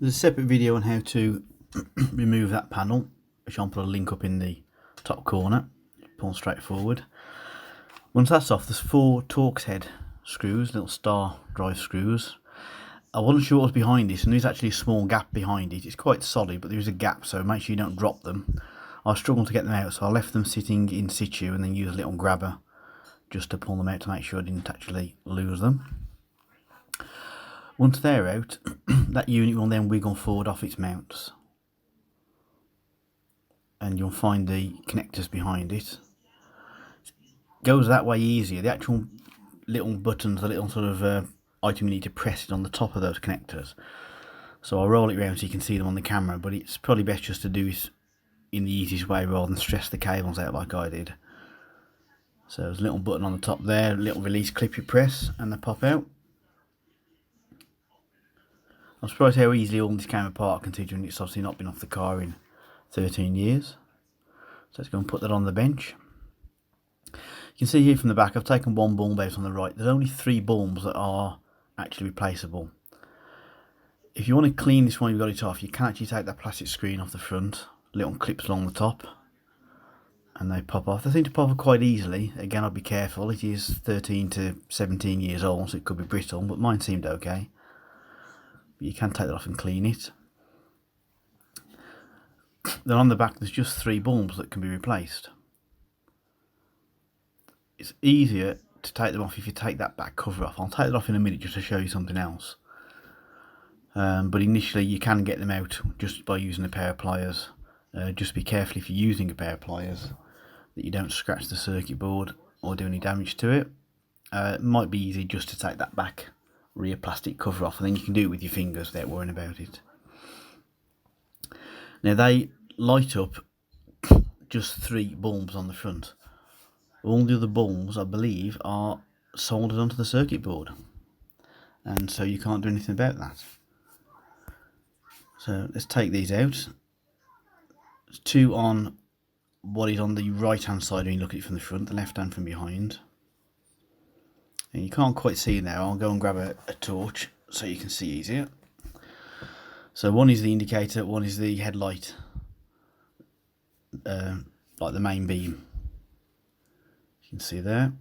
There's a separate video on how to remove that panel, which I'll put a link up in the top corner. Pull straight forward. Once that's off, there's 4 Torx head screws, little star drive screws. I wasn't sure what was behind this, and there's actually a small gap behind it. It's quite solid, but there is a gap, so make sure you don't drop them. I struggled to get them out, so I left them sitting in situ and then used a little grabber just to pull them out to make sure I didn't actually lose them. Once they're out, that unit will then wiggle forward off its mounts, and you'll find the connectors behind it. Goes that way easier. The actual little buttons, the little sort of item you need to press it on the top of those connectors. So I'll roll it around so you can see them on the camera, but it's probably best just to do it in the easiest way rather than stress the cables out like I did. So there's a little button on the top there, a little release clip you press and they pop out. I'm surprised how easily all this came apart, considering it's obviously not been off the car in 13 years. So let's go and put that on the bench. You can see here from the back, I've taken 1 bulb out on the right. There's only 3 bulbs that are actually replaceable. If you want to clean this one, you've got it off, you can actually take that plastic screen off the front, little clips along the top, and they pop off. They seem to pop off quite easily. Again, I'd be careful. It is 13 to 17 years old, so it could be brittle, but mine seemed okay. But you can take that off and clean it. Then on the back, there's just 3 bulbs that can be replaced. It's easier to take them off if you take that back cover off. I'll take it off in a minute just to show you something else. But initially you can get them out just by using a pair of pliers. Just be careful if you're using a pair of pliers that you don't scratch the circuit board or do any damage to it. It might be easy just to take that back rear plastic cover off, and then you can do it with your fingers without worrying about it. Now they light up just 3 bulbs on the front. All the other bulbs, I believe, are soldered onto the circuit board, and so you can't do anything about that. So let's take these out. There's 2 on what is on the right hand side when you look at it from the front, the left hand from behind. And you can't quite see now. I'll go and grab a torch so you can see easier. So one is the indicator, one is the headlight, like the main beam. You can see there.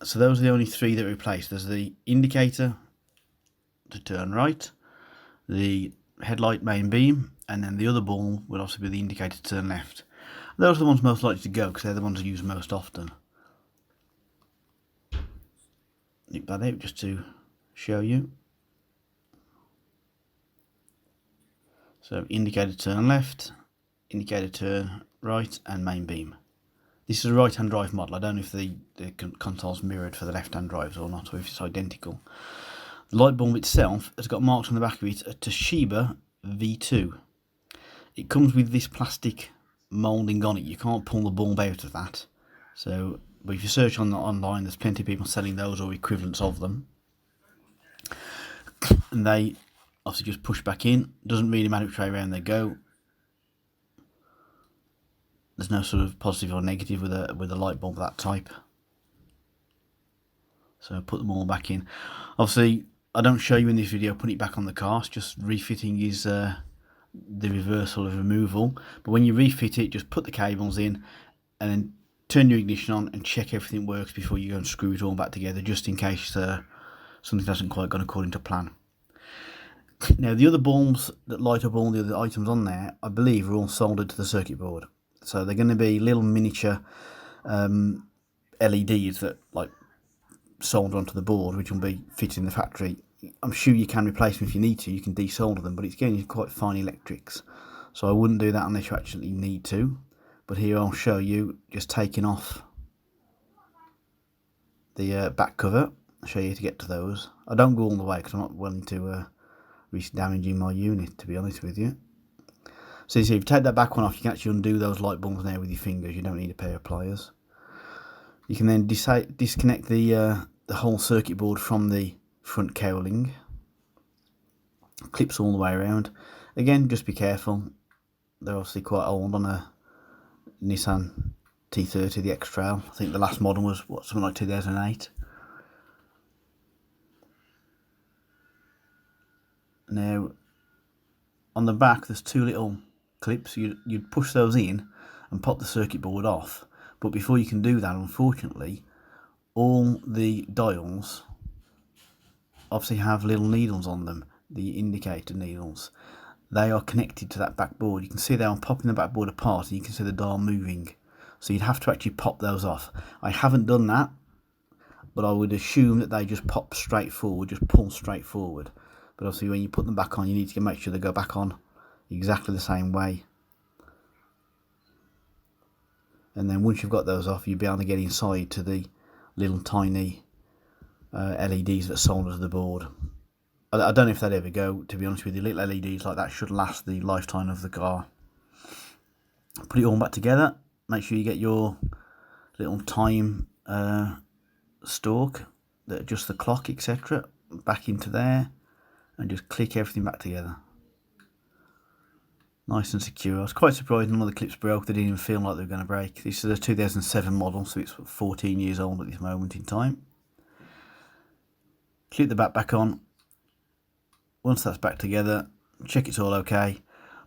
So those are the only 3 that are replaced. There's the indicator to turn right, the headlight main beam, and then the other bulb will also be the indicator to turn left. Those are the ones most likely to go because they're the ones I use most often. Nip that out just to show you. So indicator turn left, indicator turn right, and main beam. This is a right hand drive model. I don't know if the console's mirrored for the left hand drives or not, or if it's identical. The light bulb itself has got marks on the back of it, a Toshiba V2. It comes with this plastic moulding on it. You can't pull the bulb out of that. So, but if you search online, there's plenty of people selling those or equivalents of them. And they obviously just push back in. Doesn't really matter which way around they go. There's no sort of positive or negative with a light bulb of that type. So put them all back in. Obviously, I don't show you in this video putting it back on the car. It's just refitting is the reversal of removal. But when you refit it, just put the cables in and then turn your ignition on and check everything works before you go and screw it all back together, just in case something hasn't quite gone according to plan. Now the other bulbs that light up all the other items on there, I believe, are all soldered to the circuit board. So they're going to be little miniature LEDs that like solder onto the board, which will be fitted in the factory. I'm sure you can replace them if you need to. You can desolder them, but it's getting quite fine electrics, so I wouldn't do that unless you actually need to. But here I'll show you just taking off the back cover. I'll show you how to get to those. I don't go all the way because I'm not willing to risk damaging my unit, to be honest with you. So you see, if you take that back one off, you can actually undo those light bulbs now with your fingers. You don't need a pair of pliers. You can then disconnect the whole circuit board from the front cowling. Clips all the way around. Again, just be careful. They're obviously quite old on a Nissan T30, the XTrail. I think the last model was something like 2008. Now on the back there's two little clips. You'd push those in and pop the circuit board off, but before you can do that, unfortunately, all the dials obviously have little needles on them, the indicator needles. They are connected to that back board. You can see there I'm popping the back board apart and you can see the dial moving. So you'd have to actually pop those off. I haven't done that, but I would assume that they just pop straight forward, just pull straight forward. But obviously when you put them back on, you need to make sure they go back on exactly the same way. And then once you've got those off, you'll be able to get inside to the little tiny LEDs that solder to the board. I don't know if they'd ever go, to be honest with you. Little LEDs like that should last the lifetime of the car. Put it all back together. Make sure you get your little time stalk that adjusts the clock, etc. back into there, and just click everything back together. Nice and secure. I was quite surprised none of the clips broke. They didn't even feel like they were going to break. This is a 2007 model, so it's 14 years old at this moment in time. Clip the back on. Once that's back together, check it's all okay.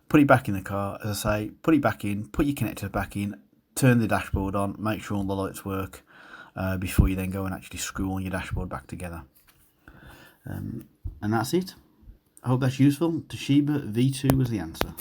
Put it back in the car. As I say, put it back in, put your connector back in, turn the dashboard on, make sure all the lights work before you then go and actually screw all your dashboard back together. And that's it. I hope that's useful. Toshiba V2 was the answer.